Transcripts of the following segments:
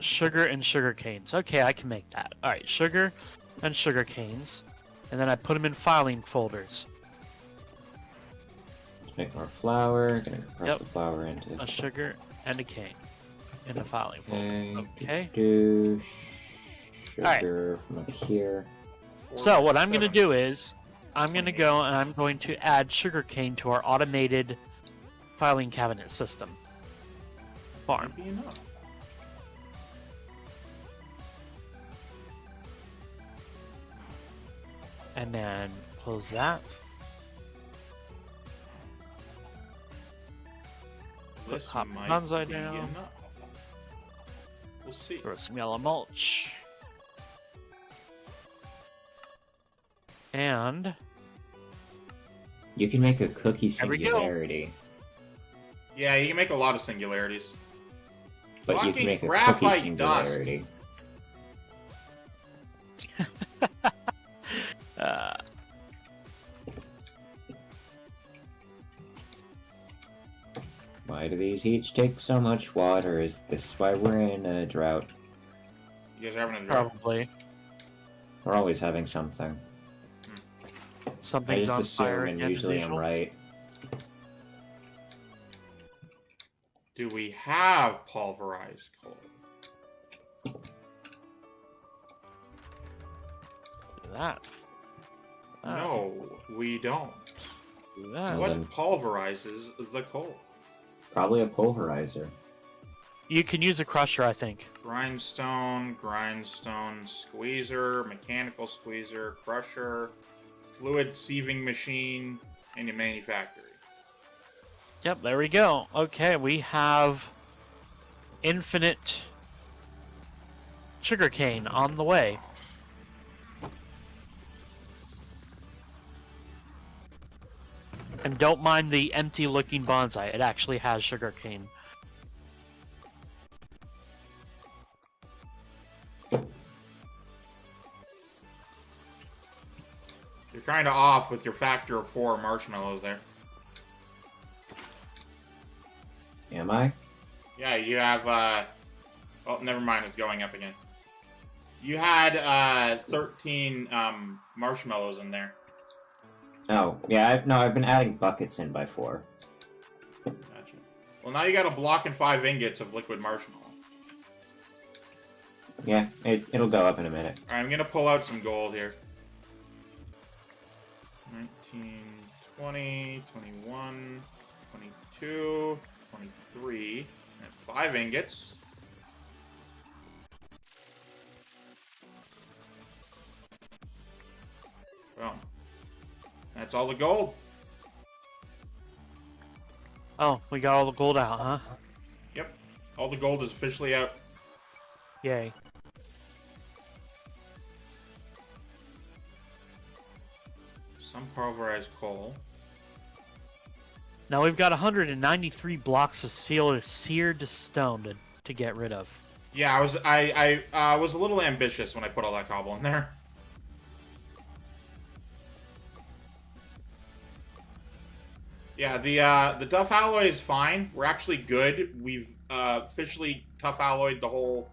sugar and sugar canes. Okay, I can make that. All right, sugar and sugar canes, and then I put them in filing folders. Let's make more flour. Gonna compress the flour into a sugar and a cane in a filing folder. Okay. Do sugar right. from up here. So what I'm gonna do is I'm gonna go and I'm going to add sugar cane to our automated filing cabinet system. Farm. Be enough. And then close that. Put hot bonsai down. Enough. We'll see. Throw some yellow mulch. And you can make a cookie singularity. Yeah, you can make a lot of singularities. But fucking you can make a graphite cookie singularity. Why do these each take so much water? Is this why we're in a drought? You guys are having a drought? Probably. We're always having something. Something's on fire and usually I'm right. Do we have pulverized coal? Do that. No, we don't. Do that. What pulverizes the coal? Probably a pulverizer. You can use a crusher, I think. Grindstone, squeezer, mechanical squeezer, crusher, fluid sieving machine, and a manufactory. Yep, there we go. Okay, we have infinite sugarcane on the way. And don't mind the empty-looking bonsai. It actually has sugarcane. You're kind of off with your factor of 4 marshmallows there. Am I? Yeah, you have, oh, never mind, it's going up again. You had, 13, marshmallows in there. Oh, yeah, I've been adding buckets in by 4. Gotcha. Well, now you got a block and 5 ingots of liquid marshmallow. Yeah, it'll go up in a minute. Alright, I'm gonna pull out some gold here. 19, 20, 21, 22, 23, and 5 ingots. Boom. That's all the gold. Oh, we got all the gold out, huh? Yep. All the gold is officially out. Yay. Some pulverized coal. Now we've got 193 blocks of seared stone to get rid of. Yeah, I was a little ambitious when I put all that cobble in there. Yeah, the tough alloy is fine. We're actually good. We've officially tough alloyed the whole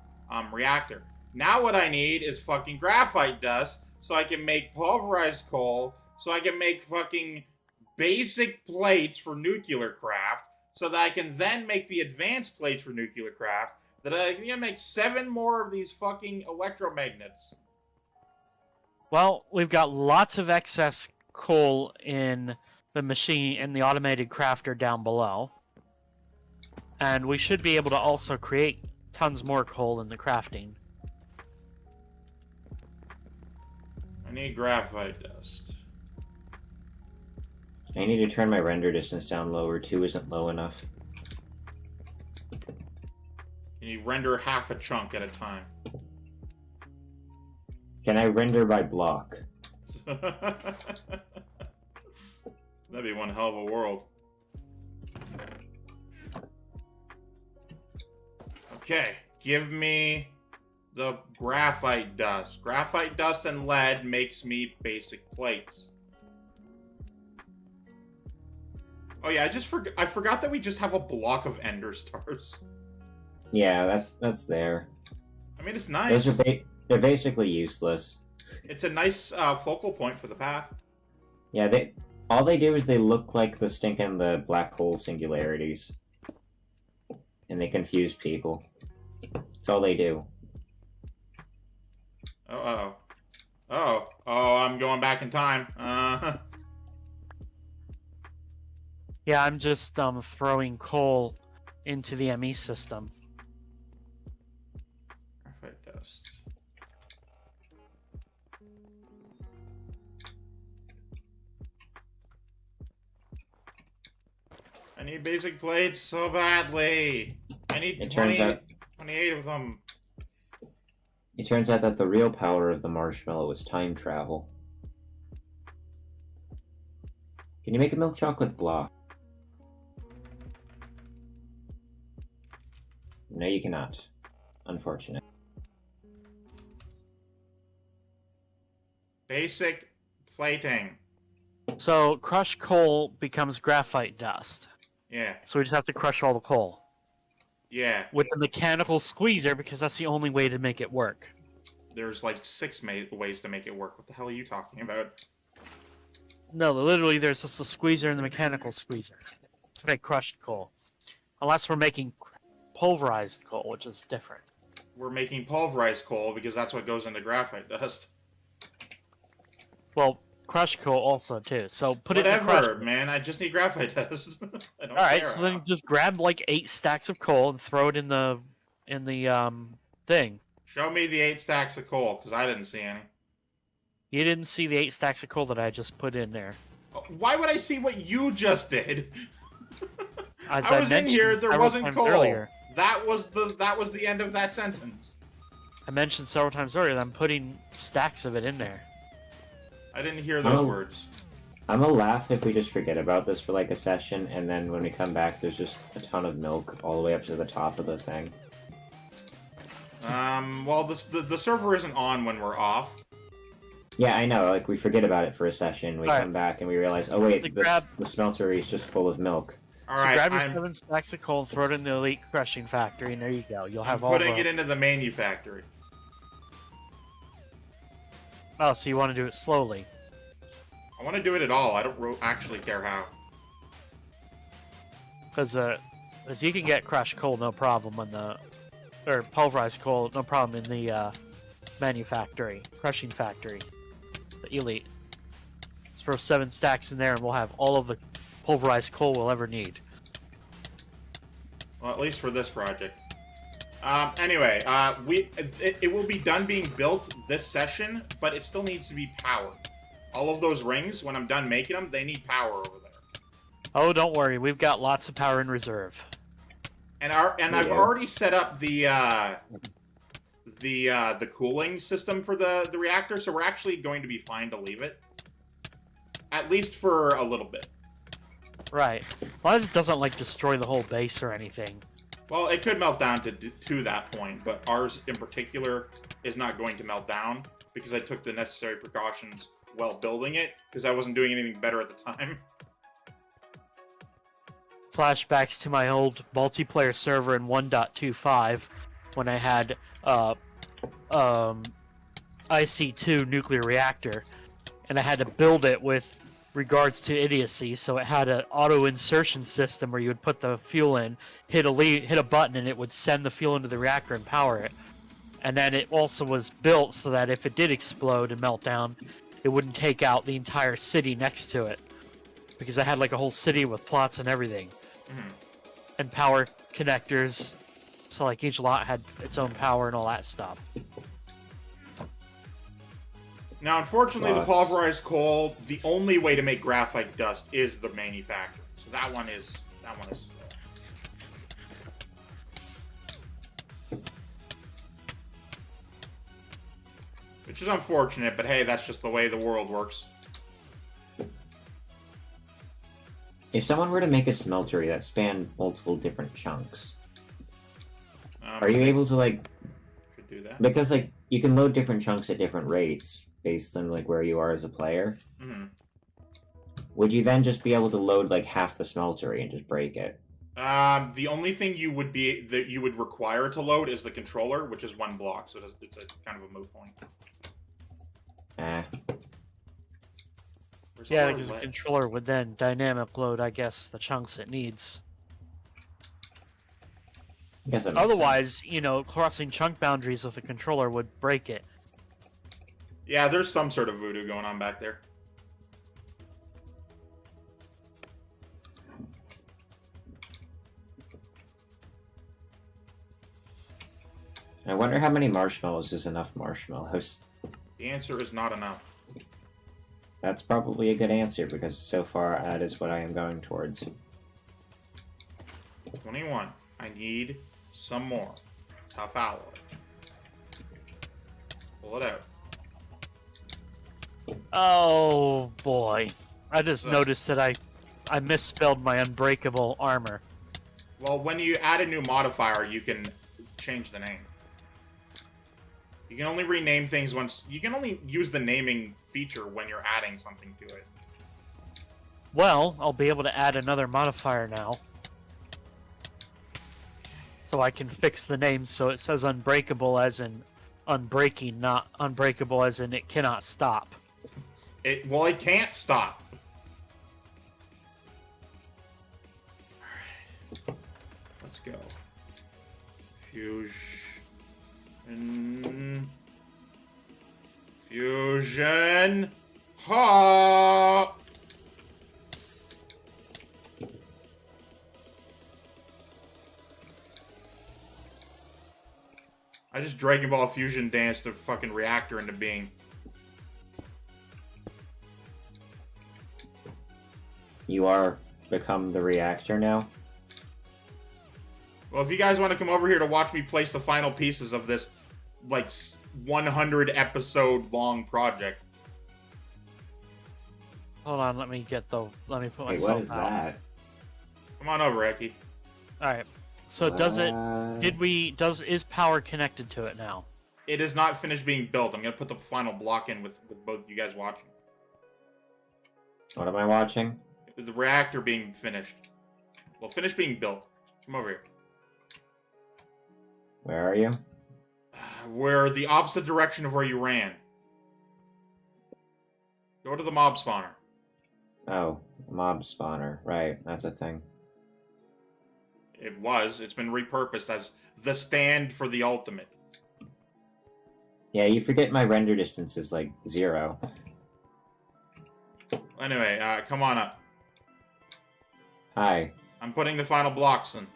reactor. Now what I need is fucking graphite dust so I can make pulverized coal, so I can make fucking basic plates for nuclear craft, so that I can then make the advanced plates for nuclear craft, that I can make 7 more of these fucking electromagnets. Well, we've got lots of excess coal in the machine and the automated crafter down below. And we should be able to also create tons more coal in the crafting. I need graphite dust. I need to turn my render distance down lower. 2 isn't low enough. And you render half a chunk at a time. Can I render by block? That'd be one hell of a world. Okay, give me the graphite dust. Graphite dust and lead makes me basic plates. Oh yeah, I forgot that we just have a block of ender stars. Yeah, that's there. I mean, it's nice. Those are they're basically useless. It's a nice focal point for the path. Yeah, all they do is they look like the black hole singularities. And they confuse people. That's all they do. Oh, I'm going back in time. Yeah, I'm just throwing coal into the ME system. Graphite dust. I need basic plates so badly. I need 28 of them. It turns out that the real power of the marshmallow is time travel. Can you make a milk chocolate block? No, you cannot. Unfortunate. Basic plating. So crushed coal becomes graphite dust. Yeah. So we just have to crush all the coal. Yeah. With the mechanical squeezer, because that's the only way to make it work. There's like 6 ways to make it work. What the hell are you talking about? No, literally there's just a squeezer and the mechanical squeezer to make crushed coal. Unless we're making pulverized coal, which is different. We're making pulverized coal because that's what goes into graphite dust. Well, crushed coal also too. So put it in the Whatever, crusher. man. I just need graphite dust. I don't Alright, care so how. then just grab like 8 stacks of coal and throw it in the thing. Show me the 8 stacks of coal, because I didn't see any. You didn't see the 8 stacks of coal that I just put in there. Why would I see what you just did? As I was in here, there several wasn't times coal. earlier. That was the end of that sentence. I mentioned several times earlier that I'm putting stacks of it in there. I didn't hear those words. I'm gonna laugh if we just forget about this for like a session, and then when we come back, there's just a ton of milk all the way up to the top of the thing. Well, the server isn't on when we're off. Yeah, I know. Like, we forget about it for a session, we come back and we realize, oh wait, the smeltery is just full of milk. So grab your 7 stacks of coal and throw it in the elite crushing factory, and there you go. You'll have all putting it into the manufactory. Oh, so you want to do it slowly? I want to do it at all. I don't actually care how. Because you can get crushed coal no problem or pulverized coal no problem in the crushing factory, the elite. Let's throw 7 stacks in there, and we'll have all of the pulverized coal we'll ever need. Well, at least for this project. Anyway, it will be done being built this session, but it still needs to be powered. All of those rings, when I'm done making them, they need power over there. Oh, don't worry, we've got lots of power in reserve. And I've already set up the cooling system for the reactor, so we're actually going to be fine to leave it, at least for a little bit. Right. As long as it doesn't like destroy the whole base or anything. Well, it could melt down to that point, but ours in particular is not going to melt down because I took the necessary precautions while building it because I wasn't doing anything better at the time. Flashbacks to my old multiplayer server in 1.25 when I had IC2 nuclear reactor, and I had to build it with regards to idiocy, so it had an auto insertion system where you would put the fuel in, hit a button, and it would send the fuel into the reactor and power it. And then it also was built so that if it did explode and melt down, it wouldn't take out the entire city next to it, because I had like a whole city with plots and everything, and power connectors, so like each lot had its own power and all that stuff. Now, unfortunately, the pulverized coal, the only way to make graphite dust is the manufacturing. So that one is. Which is unfortunate, but hey, that's just the way the world works. If someone were to make a smeltery that spanned multiple different chunks, are you able to, like... Could do that. Because, like, you can load different chunks at different rates based on, like, where you are as a player. Mm-hmm. Would you then just be able to load, like, half the smeltery and just break it? The only thing you would require to load is the controller, which is 1 block, so it's a kind of a moot point. Where's all Yeah, our because the lead? controller would then dynamic load, I guess, the chunks it needs. I guess that makes Otherwise, you know, crossing chunk boundaries with the controller would break it. Yeah, there's some sort of voodoo going on back there. sense. I wonder how many marshmallows is enough marshmallows. The answer is not enough. That's probably a good answer, because so far that is what I am going towards. 21. I need some more. Tough alloy. Pull it out. Oh boy. I just So- noticed that I misspelled my unbreakable armor. Well, when you add a new modifier, you can change the name. You can only rename things once. You can only use the naming feature when you're adding something to it. Well, I'll be able to add another modifier now. So I can fix the name so it says unbreakable as in unbreaking, not unbreakable as in it cannot stop. It can't stop. Alright. Let's go. Fusion. Ha! I just Dragon Ball Fusion danced a fucking reactor into being. You are become the reactor now? Well, if you guys want to come over here to watch me place the final pieces of this, like, 100 episode long project. Hold on, let me put Wait, what myself is out. that? Come on over, Eki. Alright. So is power connected to it now? It is not finished being built. I'm going to put the final block in with both you guys watching. What am I watching? The reactor being finished. Well, finished being built. Come over here. Where are you? We're the opposite direction of where you ran. Go to the mob spawner. Oh, mob spawner. Right, that's a thing. It was. It's been repurposed as the stand for the ultimate. Yeah, you forget my render distance is like 0. Anyway, come on up. Hi. I'm putting the final blocks in.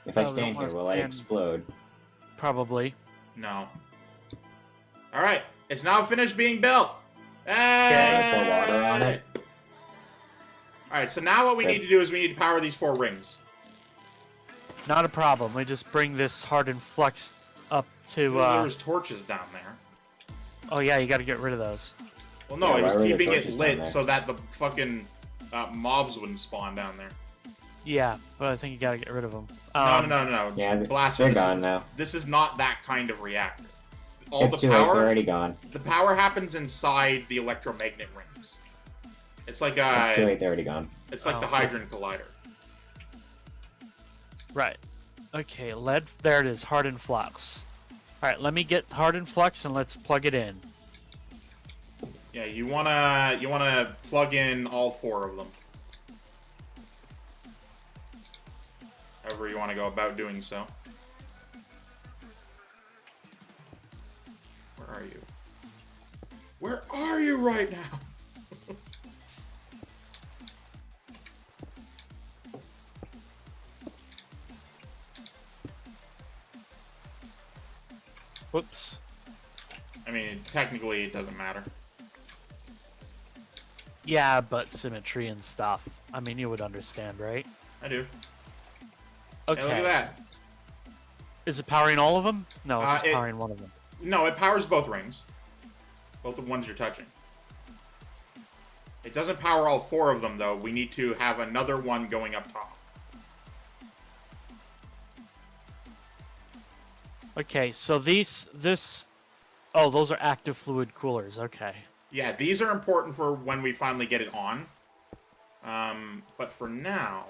If I Oh, stand don't here, will I stand. explode? Probably. No. Alright, it's now finished being built. Yeah, pour water on it. Alright, so now what we need to do is we need to power these 4 rings. Not a problem. We just bring this hardened flux up to There's torches down there. Oh yeah, you gotta get rid of those. Well, no, Yeah, it was why were there keeping it torches down lit there? so that the fucking mobs wouldn't spawn down there. Yeah, but I think you gotta get rid of them. No. Yeah, Blaster, they're gone now. This is not that kind of reactor. All It's the too late, power, they're already gone. the power happens inside the electromagnet rings. It's like It's too late, they're already gone. it's like Oh. the Hydrogen Collider. Right. Okay, lead. There it is. Hardened flux. All right, let me get hardened flux and let's plug it in. Yeah, you wanna plug in all 4 of them. However you want to go about doing so. Where are you? Where are you right now? Whoops. I mean, technically it doesn't matter. Yeah, but symmetry and stuff. I mean, you would understand, right? I do. Okay. Hey, look at that. Is it powering all of them? No, it's just it- powering one of them. No, it powers both rings. Both the ones you're touching. It doesn't power all 4 of them, though. We need to have another one going up top. Okay, so oh, those are active fluid coolers. Okay. Yeah, these are important for when we finally get it on. But for now,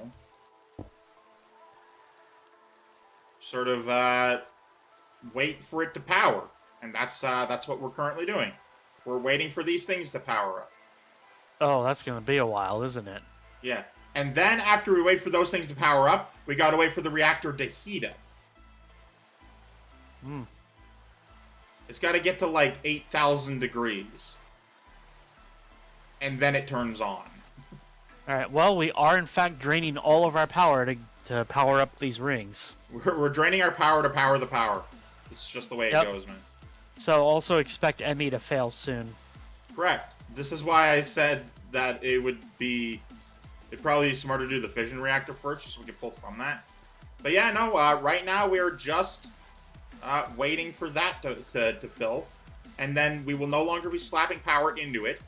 sort of wait for it to power, and that's what we're currently doing. We're waiting for these things to power up. Oh, that's gonna be a while, isn't it? Yeah, and then after we wait for those things to power up, we gotta wait for the reactor to heat up. Hmm. It's got to get to like 8,000 degrees, and then it turns on. All right. Well, we are in fact draining all of our power to power up these rings. We're draining our power to power the power. It's just the way it goes, man. So also expect Emmy to fail soon. Correct. This is why I said that it'd probably be smarter to do the fission reactor first, just so we can pull from that. But yeah, no. Right now we are just waiting for that to fill, and then we will no longer be slapping power into it.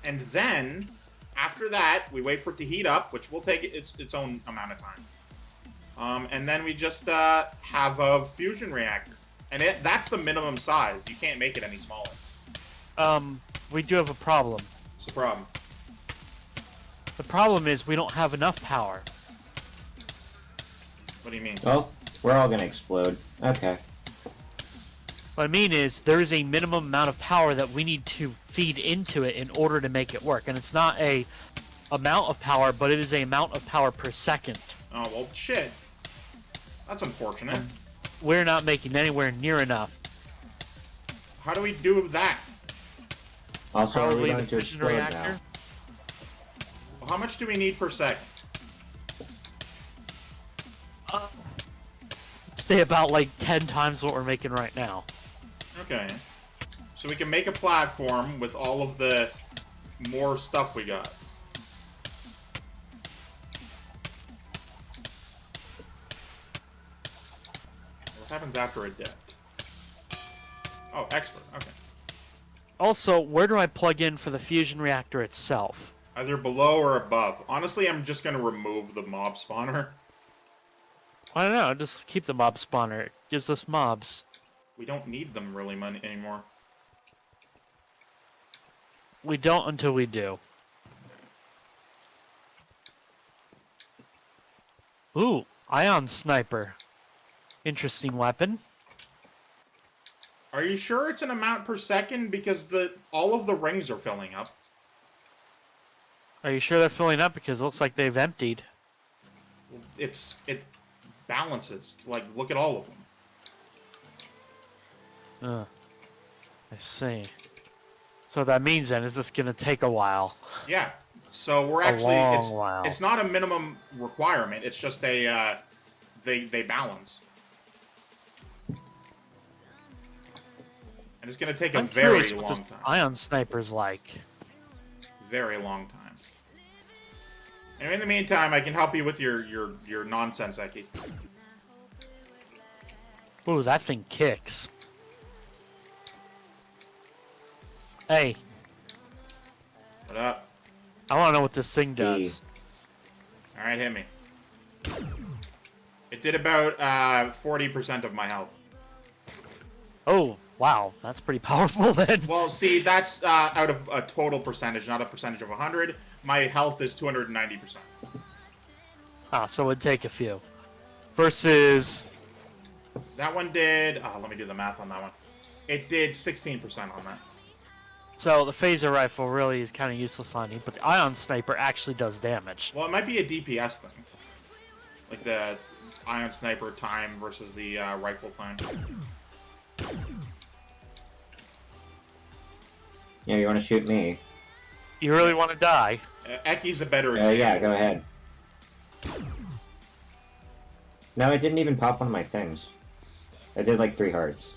And then after that, we wait for it to heat up, which will take its own amount of time. And then we just have a fusion reactor, and that's the minimum size. You can't make it any smaller. We do have a problem. What's the problem? The problem is we don't have enough power. What do you mean? Well, we're all gonna explode. Okay. What I mean is, there is a minimum amount of power that we need to feed into it in order to make it work. And it's not a amount of power, but it is a amount of power per second. Oh, well, shit. That's unfortunate. We're not making anywhere near enough. How do we do that? Also, are we Probably the going to fission explode reactor. now? Well, how much do we need per second? Stay about like 10 times what we're making right now. Okay. So we can make a platform with all of the more stuff we got. What happens after a death? Oh, expert. Okay. Also, where do I plug in for the fusion reactor itself? Either below or above. Honestly, I'm just going to remove the mob spawner. I don't know, just keep the mob spawner. It gives us mobs. We don't need them really anymore. We don't until we do. Ooh, ion sniper. Interesting weapon. Are you sure it's an amount per second? Because all of the rings are filling up. Are you sure they're filling up? Because it looks like they've emptied. It balances. Like, look at all of them. I see. So what that means then is this gonna take a while. Yeah. So we're actually long while. It's not a minimum requirement. It's just a they balance. And it's going to take I'm a very curious what long this time. ion sniper's like. Very long time. And in the meantime, I can help you with your nonsense, Eki. Ooh, that thing kicks. Hey, What up? I want to know what this thing does. All right, hit me. It did about 40% of my health. Oh, wow, that's pretty powerful then. Well, see, that's out of a total percentage, not a percentage of 100. My health is 290%. Ah, so it'd take a few. Versus... That one did... let me do the math on that one. It did 16% on that. So the phaser rifle really is kind of useless on you, but the ion sniper actually does damage. Well, it might be a DPS thing. Like the ion sniper time versus the rifle time. Yeah, you want to shoot me? You really want to die? Eki's a better example. Yeah, go ahead. No, it didn't even pop one of my things. I did like 3 hearts.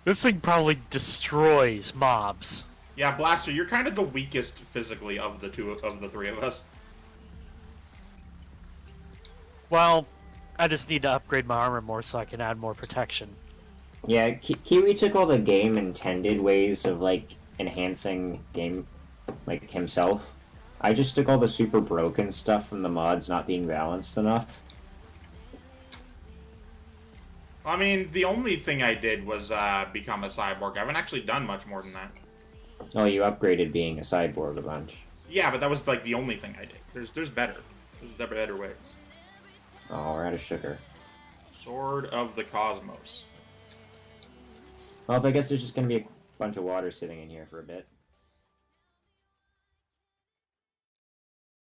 This thing probably destroys mobs. Yeah, Blaster, you're kind of the weakest physically of the three of us. Well, I just need to upgrade my armor more so I can add more protection. Yeah, Kiwi took all the game intended ways of, like, enhancing game, like, himself. I just took all the super broken stuff from the mods not being balanced enough. I mean, the only thing I did was become a cyborg. I haven't actually done much more than that. Oh, you upgraded being a cyborg a bunch. Yeah, but that was like the only thing I did. There's better. There's better ways. Oh, we're out of sugar. Sword of the Cosmos. Well, I guess there's just gonna be a bunch of water sitting in here for a bit.